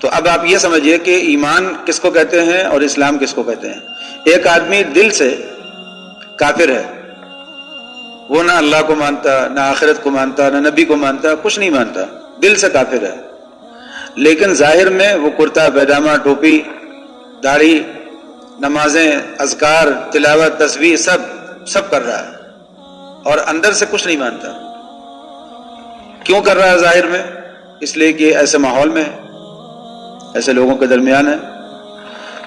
تو اب آپ یہ سمجھیے کہ ایمان کس کو کہتے ہیں اور اسلام کس کو کہتے ہیں. ایک آدمی دل سے کافر ہے، وہ نہ اللہ کو مانتا، نہ آخرت کو مانتا، نہ نبی کو مانتا، کچھ نہیں مانتا، دل سے کافر ہے، لیکن ظاہر میں وہ کرتا پیجامہ، ٹوپی، داڑھی، نمازیں، اذکار، تلاوت، تسبیح سب کر رہا ہے اور اندر سے کچھ نہیں مانتا. کیوں کر رہا ہے ظاہر میں؟ اس لیے کہ ایسے ماحول میں ہے، ایسے لوگوں کے درمیان ہے.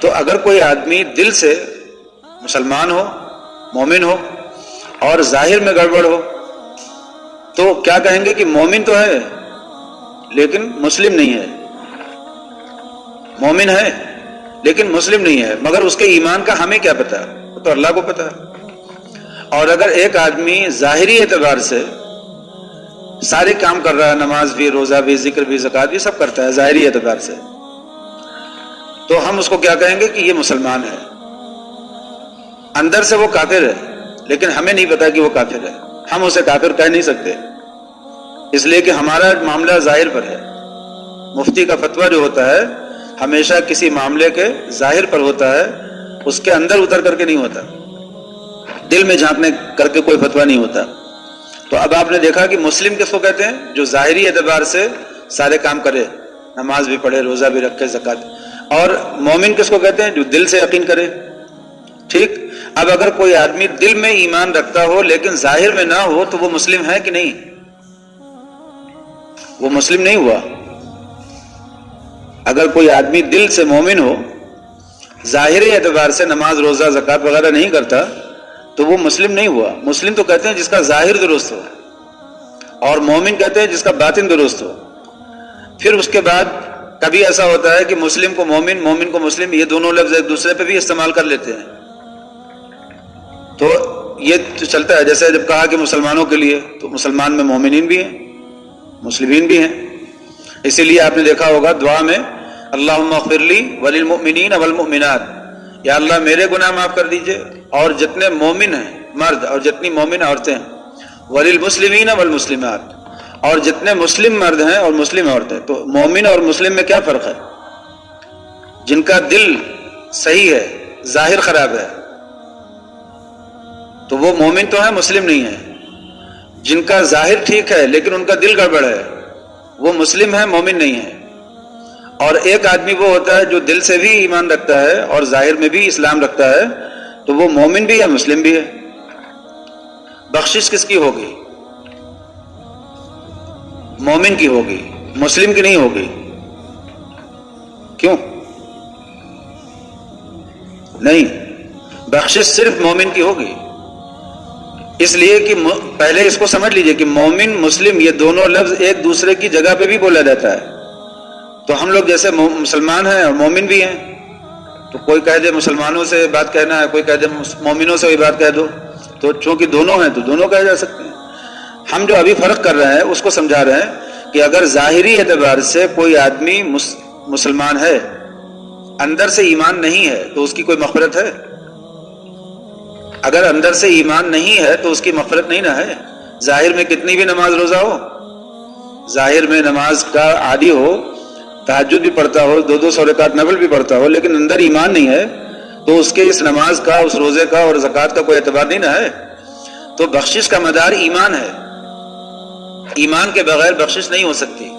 تو اگر کوئی آدمی دل سے مسلمان ہو، مومن ہو، اور ظاہر میں گڑبڑ ہو، تو کیا کہیں گے کہ مومن تو ہے لیکن مسلم نہیں ہے، مومن ہے لیکن مسلم نہیں ہے. مگر اس کے ایمان کا ہمیں کیا پتا؟ وہ تو اللہ کو پتا ہے. اور اگر ایک آدمی ظاہری اعتبار سے سارے کام کر رہا ہے، نماز بھی، روزہ بھی، ذکر بھی، زکوٰۃ بھی، سب کرتا ہے ظاہری اعتبار سے، تو ہم اس کو کیا کہیں گے کہ یہ مسلمان ہے. اندر سے وہ کافر ہے لیکن ہمیں نہیں پتا کہ وہ کافر ہے، ہم اسے کافر کہہ نہیں سکتے، اس لیے کہ ہمارا معاملہ ظاہر پر ہے. مفتی کا فتویٰ جو ہوتا ہے ہمیشہ کسی معاملے کے ظاہر پر ہوتا ہے، اس کے اندر اتر کر کے نہیں ہوتا، دل میں جھانکنے کر کے کوئی فتویٰ نہیں ہوتا. تو اب آپ نے دیکھا کہ مسلم کس کو کہتے ہیں؟ جو ظاہری اعتبار سے سارے کام کرے، نماز بھی پڑھے، روزہ بھی رکھے، زکوٰۃ. اور مومن کس کو کہتے ہیں؟ جو دل سے یقین کرے. ٹھیک. اب اگر کوئی آدمی دل میں ایمان رکھتا ہو لیکن ظاہر میں نہ ہو تو وہ مسلم ہے کہ نہیں؟ وہ مسلم نہیں ہوا. اگر کوئی آدمی دل سے مومن ہو، ظاہری اعتبار سے نماز، روزہ، زکوٰۃ وغیرہ نہیں کرتا، تو وہ مسلم نہیں ہوا. مسلم تو کہتے ہیں جس کا ظاہر درست ہو، اور مومن کہتے ہیں جس کا باطن درست ہو. پھر اس کے بعد کبھی ایسا ہوتا ہے کہ مسلم کو مومن، مومن کو مسلم، یہ دونوں لفظ ایک دوسرے پہ بھی استعمال کر لیتے ہیں. تو یہ تو چلتا ہے. جیسے جب کہا کہ مسلمانوں کے لیے، تو مسلمان میں مومنین بھی ہیں، مسلمین بھی ہیں. اسی لیے آپ نے دیکھا ہوگا دعا میں اللہم اغفر لی وللمؤمنین والمؤمنات، یا اللہ میرے گناہ معاف کر دیجئے اور جتنے مومن ہیں مرد اور جتنی مومن عورتیں ہیں، وللمسلمین والمسلمات، اور جتنے مسلم مرد ہیں اور مسلم عورتیں. تو مومن اور مسلم میں کیا فرق ہے؟ جن کا دل صحیح ہے، ظاہر خراب ہے، تو وہ مومن تو ہے، مسلم نہیں ہے. جن کا ظاہر ٹھیک ہے لیکن ان کا دل گڑبڑ ہے، وہ مسلم ہے، مومن نہیں ہے. اور ایک آدمی وہ ہوتا ہے جو دل سے بھی ایمان رکھتا ہے اور ظاہر میں بھی اسلام رکھتا ہے، تو وہ مومن بھی ہے، مسلم بھی ہے. بخشش کس کی ہوگی؟ مومن کی ہوگی، مسلم کی نہیں ہوگی. کیوں نہیں؟ بخشش صرف مومن کی ہوگی. اس لیے کہ پہلے اس کو سمجھ لیجئے کہ مومن، مسلم، یہ دونوں لفظ ایک دوسرے کی جگہ پہ بھی بولا جاتا ہے. تو ہم لوگ جیسے مسلمان ہیں اور مومن بھی ہیں، تو کوئی کہہ دے مسلمانوں سے بات کہنا ہے، کوئی کہہ دے مومنوں سے بھی بات کہہ دو، تو چونکہ دونوں ہیں تو دونوں کہے جا سکتے ہیں. ہم جو ابھی فرق کر رہے ہیں اس کو سمجھا رہے ہیں کہ اگر ظاہری اعتبار سے کوئی آدمی مسلمان ہے، اندر سے ایمان نہیں ہے، تو اس کی کوئی مغفرت ہے؟ اگر اندر سے ایمان نہیں ہے تو اس کی مغفرت نہیں نہ ہے. ظاہر میں کتنی بھی نماز روزہ ہو، ظاہر میں نماز کا عادی ہو، تہجد بھی پڑھتا ہو، 200 رکعت نفل بھی پڑھتا ہو، لیکن اندر ایمان نہیں ہے، تو اس کے اس نماز کا، اس روزے کا اور زکوٰۃ کا کوئی اعتبار نہیں نہ ہے. تو بخشش کا مدار ایمان ہے، ایمان کے بغیر بخشش نہیں ہو سکتی.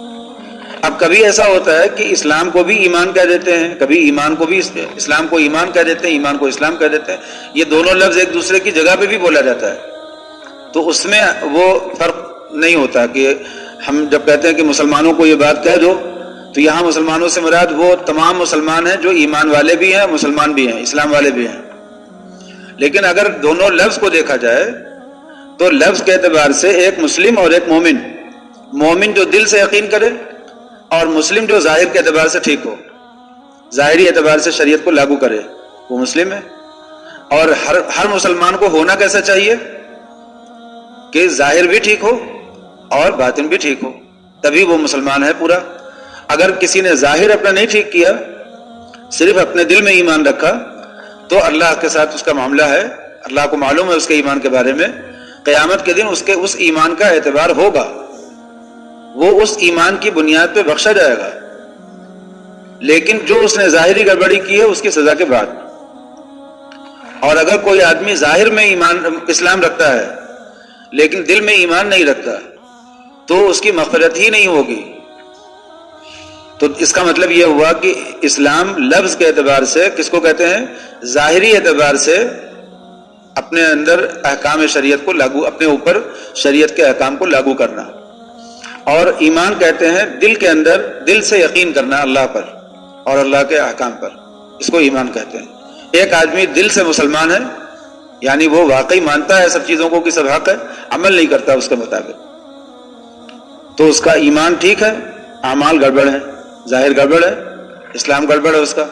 اب کبھی ایسا ہوتا ہے کہ اسلام کو بھی ایمان کہہ دیتے ہیں، کبھی ایمان کو بھی اسلام کو ایمان کہہ دیتے ہیں، ایمان کو اسلام کہہ دیتے ہیں. یہ دونوں لفظ ایک دوسرے کی جگہ پہ بھی بولا جاتا ہے، تو اس میں وہ فرق نہیں ہوتا کہ ہم جب کہتے ہیں کہ مسلمانوں کو یہ بات کہہ دو، تو یہاں مسلمانوں سے مراد وہ تمام مسلمان ہیں جو ایمان والے بھی ہیں، مسلمان بھی ہیں، اسلام والے بھی ہیں. لیکن اگر دونوں لفظ کو دیکھا جائے تو لفظ کے اعتبار سے ایک مسلم اور ایک مومن، مومن جو دل سے یقین کرے اور مسلم جو ظاہر کے اعتبار سے ٹھیک ہو، ظاہری اعتبار سے شریعت کو لاگو کرے، وہ مسلم ہے. اور ہر مسلمان کو ہونا کیسا چاہیے کہ ظاہر بھی ٹھیک ہو اور باطن بھی ٹھیک ہو، تبھی وہ مسلمان ہے پورا. اگر کسی نے ظاہر اپنا نہیں ٹھیک کیا، صرف اپنے دل میں ایمان رکھا، تو اللہ کے ساتھ اس کا معاملہ ہے، اللہ کو معلوم ہے اس کے ایمان کے بارے میں. قیامت کے دن اس ایمان کا اعتبار ہوگا، وہ اس ایمان کی بنیاد پہ بخشا جائے گا. لیکن جو اس نے ظاہری گڑبڑی کی ہے اس کی سزا کے بعد. اور اگر کوئی آدمی ظاہر میں اسلام رکھتا ہے لیکن دل میں ایمان نہیں رکھتا تو اس کی مغفرت ہی نہیں ہوگی. تو اس کا مطلب یہ ہوا کہ اسلام لفظ کے اعتبار سے کس کو کہتے ہیں؟ ظاہری اعتبار سے اپنے اندر احکام شریعت کو لاگو، اپنے اوپر شریعت کے احکام کو لاگو کرنا. اور ایمان کہتے ہیں دل کے اندر، دل سے یقین کرنا اللہ پر اور اللہ کے احکام پر، اس کو ایمان کہتے ہیں. ایک آدمی دل سے مسلمان ہے یعنی وہ واقعی مانتا ہے سب چیزوں کو کہ سب حق ہے، عمل نہیں کرتا اس کے مطابق، تو اس کا ایمان ٹھیک ہے، اعمال گڑبڑ ہے، ظاہر گڑبڑ ہے، اسلام گڑبڑ ہے اس کا.